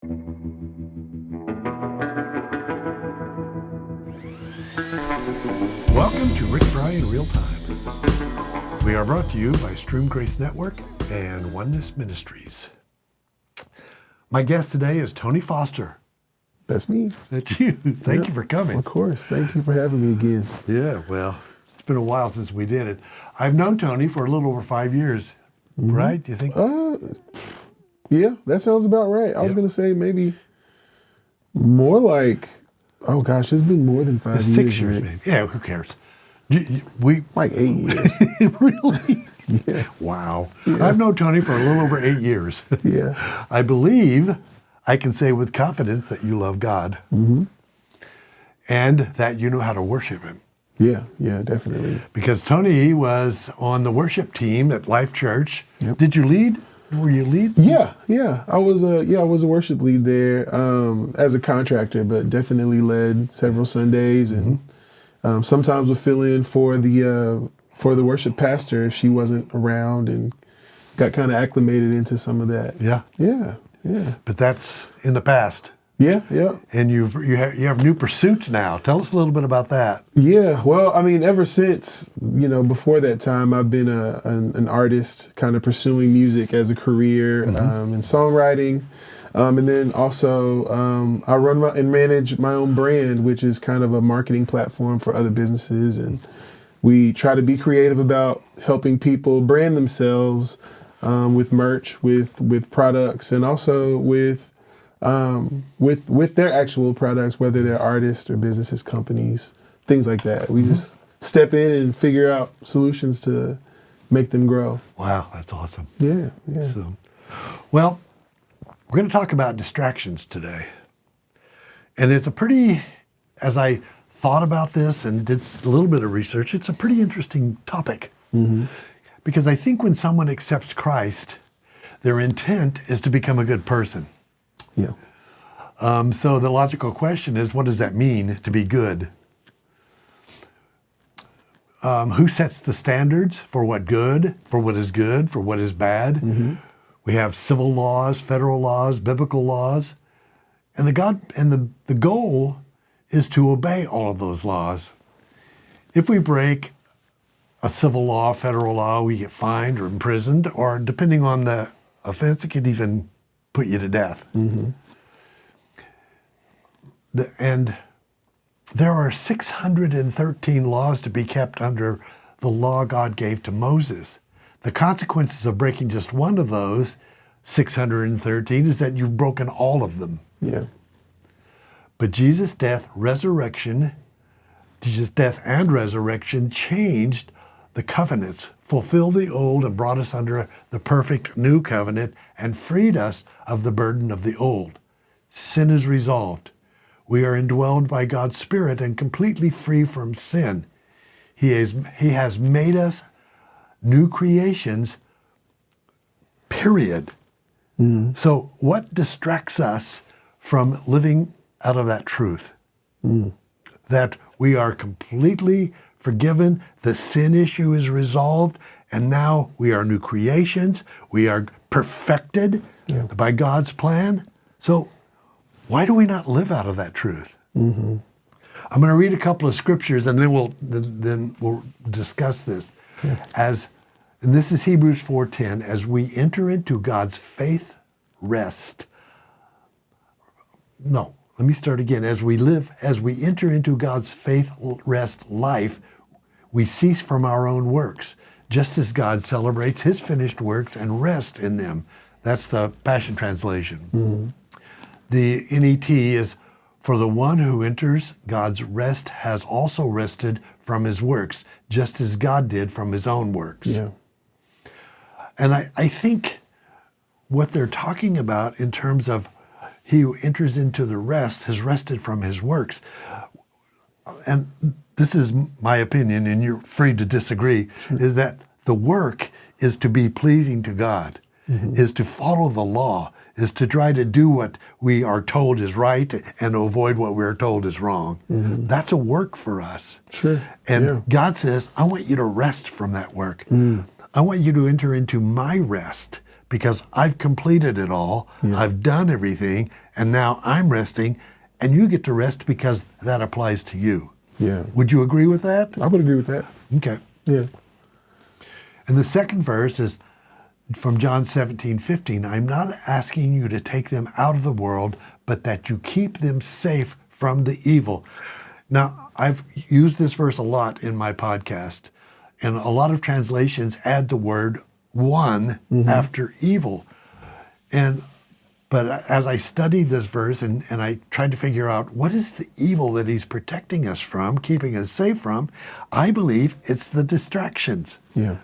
Welcome to Rick Fry in Real Time. We are brought to you by Stream Grace Network and Oneness Ministries. My guest today is Tony Foster. That's me. That's you. Thank you for coming. Of course. Thank you for having me again. Yeah, well, it's been a while since we did it. I've known Tony for a little over 5 years, right? Do you think? Yeah, that sounds about right. I was going to say maybe more like, oh gosh, it's been more than 5 years. 6 years, right? maybe. Yeah, who cares? We Like 8 years. Really? Yeah. Wow. Yeah. I've known Tony for a little over 8 years. Yeah. I believe I can say with confidence that you love God and that you know how to worship Him. Yeah, definitely. Because Tony was on the worship team at Life Church. Yep. Did you lead? Were you lead? Yeah. I was a worship lead there as a contractor, but definitely led several Sundays and sometimes would fill in for the worship pastor if she wasn't around, and got kind of acclimated into some of that. Yeah. But that's in the past. Yeah. And you have new pursuits now. Tell us a little bit about that. Yeah, well, I mean, ever since, before that time, I've been an artist, kind of pursuing music as a career in songwriting. And then also I run and manage my own brand, which is kind of a marketing platform for other businesses. And we try to be creative about helping people brand themselves with merch, with products, and also with their actual products, whether they're artists or businesses, companies, things like that. We just step in and figure out solutions to make them grow. Wow, that's awesome. Yeah. So, well, we're going to talk about distractions today. And it's as I thought about this and did a little bit of research, it's a pretty interesting topic. Because I think when someone accepts Christ, their intent is to become a good person. Yeah. So the logical question is, what does that mean to be good? Who sets the standards for what is good, for what is bad? We have civil laws, federal laws, biblical laws, and the goal is to obey all of those laws. If we break a civil law, federal law, we get fined or imprisoned, or depending on the offense, it could even put you to death. And there are 613 laws to be kept under the law God gave to Moses. The consequences of breaking just one of those 613 is that you've broken all of them. Yeah. But Jesus' death and resurrection changed the covenants, fulfilled the old, and brought us under the perfect new covenant and freed us of the burden of the old. Sin is resolved. We are indwelled by God's Spirit and completely free from sin. He has made us new creations, period. So what distracts us from living out of that truth? That we are completely forgiven, the sin issue is resolved, and now we are new creations. We are perfected by God's plan. So why do we not live out of that truth? I'm going to read a couple of scriptures, and then we'll discuss this. And this is Hebrews 4:10. As we enter into God's faith rest. No, let me start again. As we enter into God's faith rest life, we cease from our own works, just as God celebrates His finished works and rests in them. That's the Passion Translation. The NET is, for the one who enters God's rest has also rested from his works, just as God did from His own works. Yeah. And I think what they're talking about in terms of he who enters into the rest has rested from his works. And this is my opinion, and you're free to disagree, is that the work is to be pleasing to God, is to follow the law, is to try to do what we are told is right and avoid what we're told is wrong. That's a work for us. And God says, I want you to rest from that work. I want you to enter into my rest, because I've completed it all. I've done everything, and now I'm resting, and you get to rest because that applies to you. Yeah. Would you agree with that? I would agree with that. Okay. Yeah. And the second verse is from John 17:15. I'm not asking you to take them out of the world, but that you keep them safe from the evil. Now, I've used this verse a lot in my podcast, and a lot of translations add the word one after evil. But as I studied this verse and I tried to figure out what is the evil that he's protecting us from, keeping us safe from, I believe it's the distractions Yeah.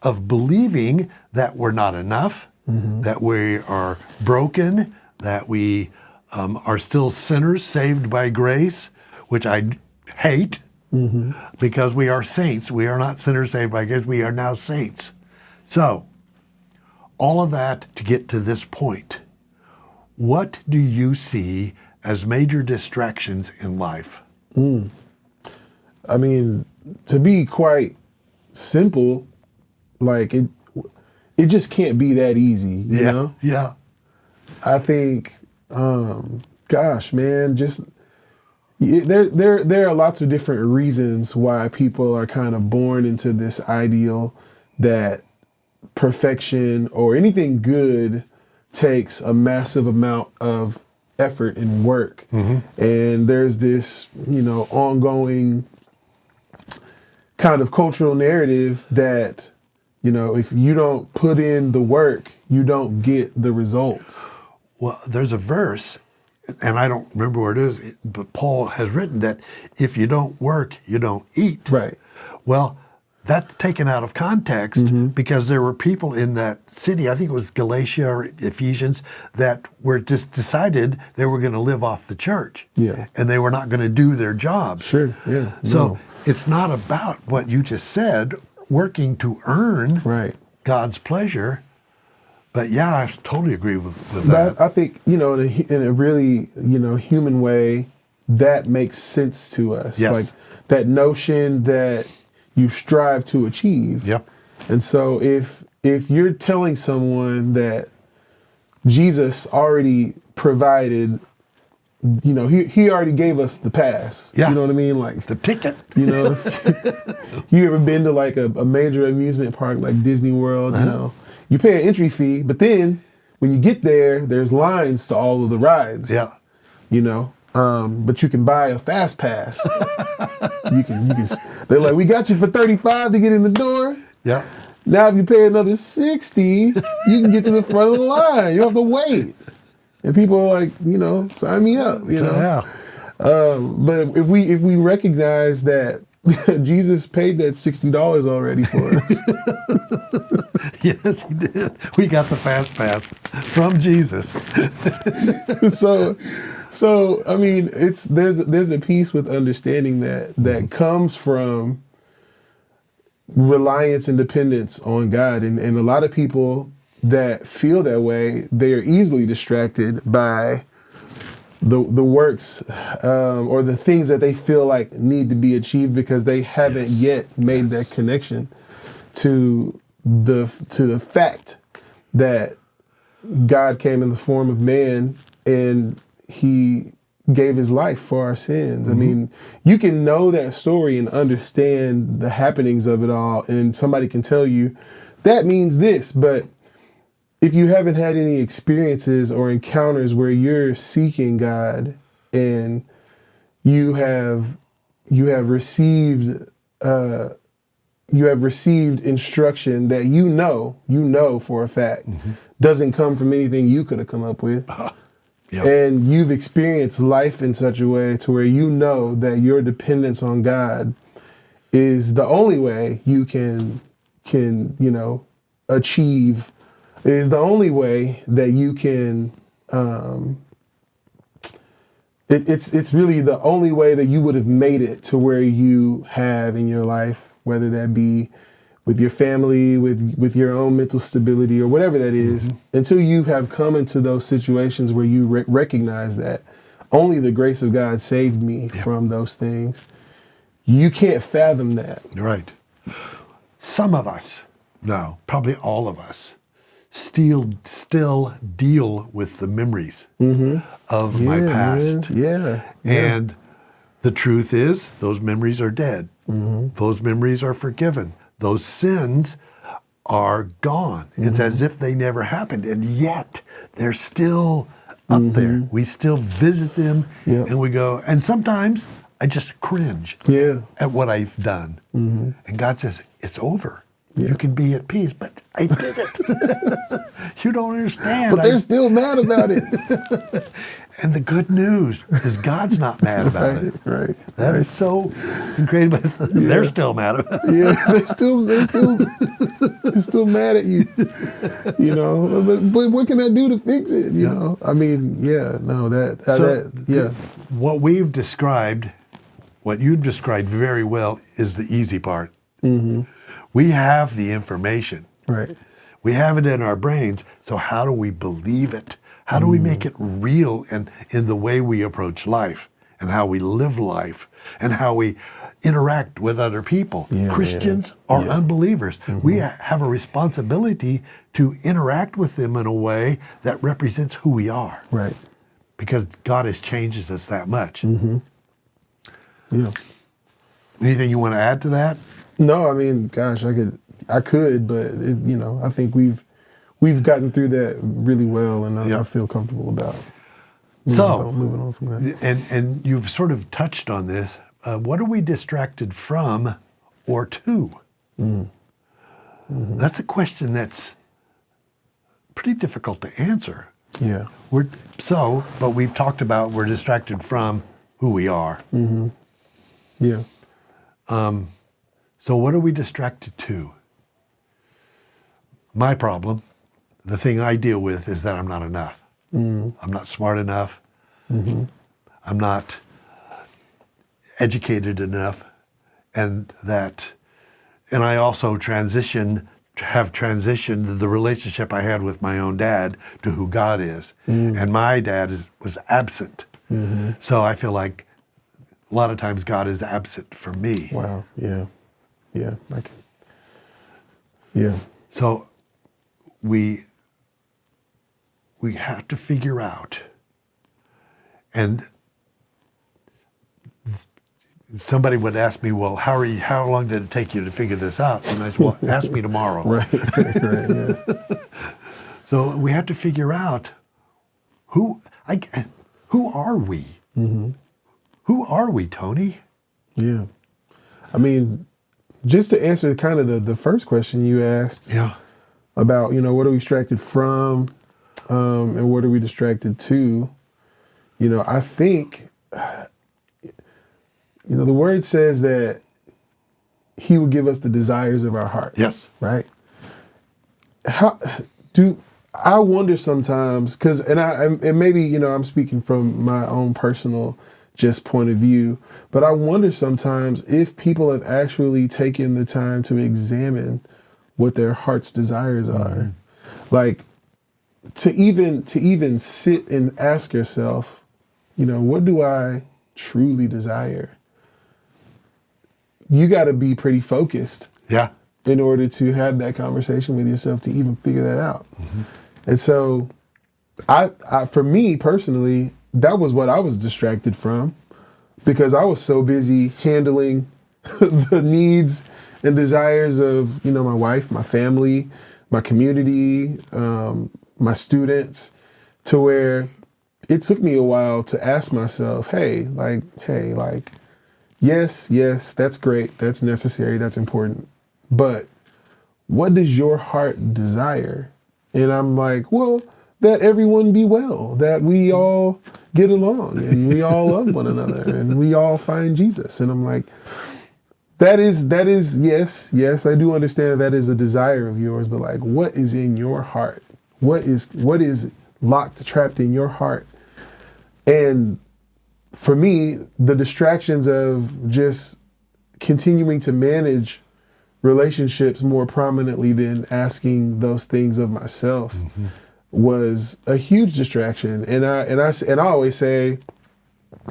of believing that we're not enough, that we are broken, that we are still sinners saved by grace, which I hate because we are saints. We are not sinners saved by grace. We are now saints. So, all of that to get to this point. What do you see as major distractions in life? I mean, to be quite simple, like it just can't be that easy, you know? Yeah. I think, gosh, man, there are lots of different reasons why people are kind of born into this ideal that perfection or anything good takes a massive amount of effort and work. And there's this, ongoing kind of cultural narrative that, if you don't put in the work, you don't get the results. Well, there's a verse, and I don't remember where it is, but Paul has written that if you don't work, you don't eat. Right. Well, that's taken out of context because there were people in that city, I think it was Galatia or Ephesians, that were just decided they were going to live off the church. Yeah. And they were not going to do their job. Sure. Yeah. So it's not about what you just said, working to earn Right. God's pleasure. But yeah, I totally agree with But that. I think, in a really, human way, that makes sense to us. Yes. Like that notion that you strive to achieve. Yep. And so if you're telling someone that Jesus already provided, he already gave us the pass. Yeah. You know what I mean? Like, The ticket. you ever been to like a major amusement park like Disney World, you pay an entry fee, but then when you get there, there's lines to all of the rides. Yeah. But you can buy a fast pass. you can. They're like, we got you for $35 to get in the door. Yeah. Now, if you pay another $60, you can get to the front of the line. You don't have to wait. And people are like, sign me up. Yeah. But if we recognize that Jesus paid that $60 already for us. Yes, he did. We got the fast pass from Jesus. So I mean, there's a piece with understanding that comes from reliance and dependence on God, and a lot of people that feel that way, they are easily distracted by the works or the things that they feel like need to be achieved because they haven't yet made that connection to the fact that God came in the form of man and he gave his life for our sins. I mean, you can know that story and understand the happenings of it all, and somebody can tell you that means this, but if you haven't had any experiences or encounters where you're seeking God and you have received instruction that you know for a fact doesn't come from anything you could have come up with. Yep. And you've experienced life in such a way to where you know that your dependence on God is the only way you can achieve, is the only way that you can it's really the only way that you would have made it to where you have in your life, whether that be with your family, with your own mental stability or whatever that is, until you have come into those situations where you recognize that only the grace of God saved me from those things. You can't fathom that. Right. Some of us, no, probably all of us, still deal with the memories of my Yeah, past. man. Yeah. And the truth is, those memories are dead. Those memories are forgiven. Those sins are gone. It's as if they never happened. And yet, they're still up there. We still visit them Yep. and we go, and sometimes I just cringe Yeah. at what I've done. And God says, it's over. You can be at peace, but I did it. You don't understand. But they're still mad about it. And the good news is God's not mad about it. Right. That is so incredible. They're still mad about it. Yeah, they're still mad at you. You know, but what can I do to fix it? You know, I mean, yeah, no, What we've described, what you've described very well, is the easy part. We have the information. right. We have it in our brains. So how do we believe it? How do we make it real in the way we approach life and how we live life and how we interact with other people? Yeah, Christians or unbelievers. We have a responsibility to interact with them in a way that represents who we are, Right. because God has changed us that much. Yeah. Anything you want to add to that? No, I mean, gosh, I could, but I think we've gotten through that really well, and I feel comfortable about moving on from that. And you've sort of touched on this. What are we distracted from or to? That's a question that's pretty difficult to answer. Yeah. But we've talked about we're distracted from who we are. Yeah. So what are we distracted to? My problem, the thing I deal with, is that I'm not enough. I'm not smart enough. I'm not educated enough. And I also have transitioned the relationship I had with my own dad to who God is. And my dad was absent. So I feel like a lot of times God is absent from me. Wow. Yeah. Yeah. Yeah. So we have to figure out, and somebody would ask me, well, how long did it take you to figure this out? And I said, well, ask me tomorrow. Right. Yeah. So we have to figure out who are we? Who are we, Tony? Yeah. I mean, just to answer kind of the first question you asked about, what are we distracted from, and what are we distracted to? I think, the word says that he will give us the desires of our heart. Yes. Right? I wonder sometimes, and maybe, I'm speaking from my own personal just point of view, but I wonder sometimes if people have actually taken the time to examine what their heart's desires are. Like to even sit and ask yourself, what do I truly desire? You got to be pretty focused. Yeah. In order to have that conversation with yourself to even figure that out. And so I for me personally, that was what I was distracted from, because I was so busy handling the needs and desires of, my wife, my family, my community, my students, to where it took me a while to ask myself, hey, yes, that's great. That's necessary. That's important. But what does your heart desire? And I'm like, well, that everyone be well, that we all get along and we all love one another and we all find Jesus. And I'm like, that is, yes, I do understand that is a desire of yours, but like, what is in your heart? What is trapped in your heart? And for me, the distractions of just continuing to manage relationships more prominently than asking those things of myself was a huge distraction. And I always say,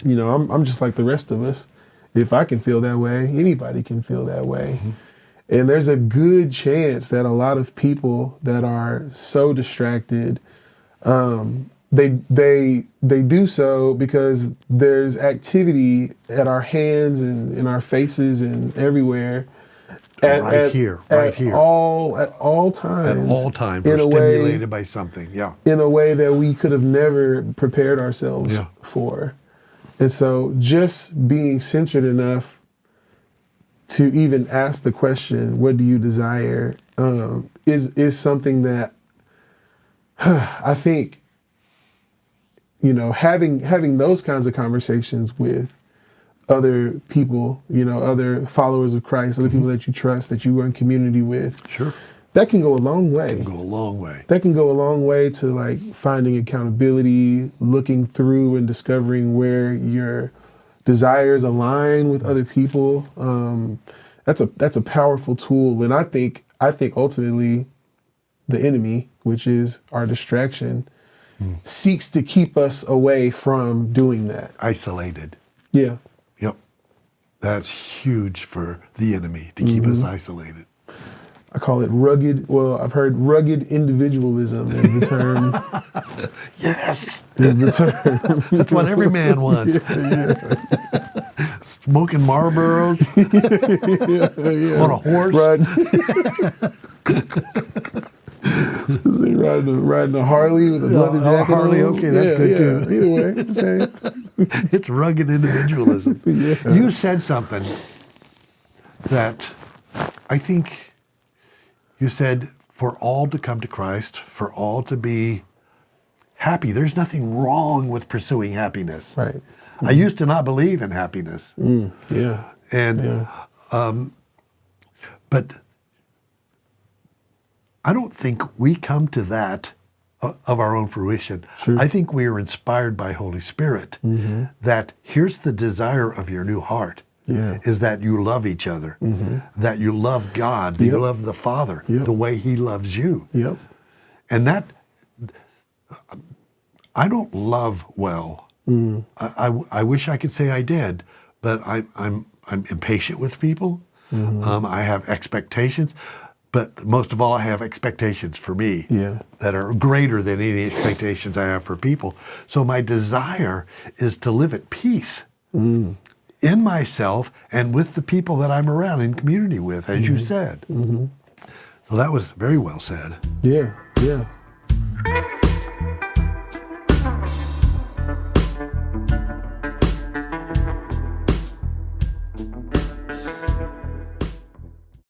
I'm just like the rest of us. If I can feel that way, anybody can feel that way. And there's a good chance that a lot of people that are so distracted, they do so because there's activity at our hands and in our faces and everywhere. Right here. At all times. At all times, we're stimulated by something. Yeah. In a way that we could have never prepared ourselves Yeah. for. And so just being centered enough to even ask the question, what do you desire, is something that I think, having those kinds of conversations with other people, other followers of Christ, other people that you trust, that you are in community with, Sure. that can go a long way. Go a long way. That can go a long way to like finding accountability, looking through and discovering where your desires align with other people. That's a powerful tool, and I think ultimately the enemy, which is our distraction, seeks to keep us away from doing that. Isolated. Yeah. Yep. That's huge for the enemy, to keep us isolated. I call it rugged. Well, I've heard rugged individualism as the term. Yes. Is the term. That's what every man wants. Smoking Marlboros on a horse. Riding a Harley with a leather jacket. Harley, on. okay, that's good too. Either way, I'm saying. It's rugged individualism. Yeah. You said something that I think you said, for all to come to Christ, for all to be happy. There's nothing wrong with pursuing happiness. Right. I used to not believe in happiness. Yeah. And, but I don't think we come to that of our own fruition. Sure. I think we are inspired by Holy Spirit that here's the desire of your new heart. Yeah. Is that you love each other, that you love God, that you love the Father the way He loves you. Yep. And that, I don't love well. I wish I could say I did, but I'm impatient with people. I have expectations, but most of all, I have expectations for me that are greater than any expectations I have for people. So my desire is to live at peace in myself and with the people that I'm around in community with, as you said. So that was very well said. Yeah. Yeah.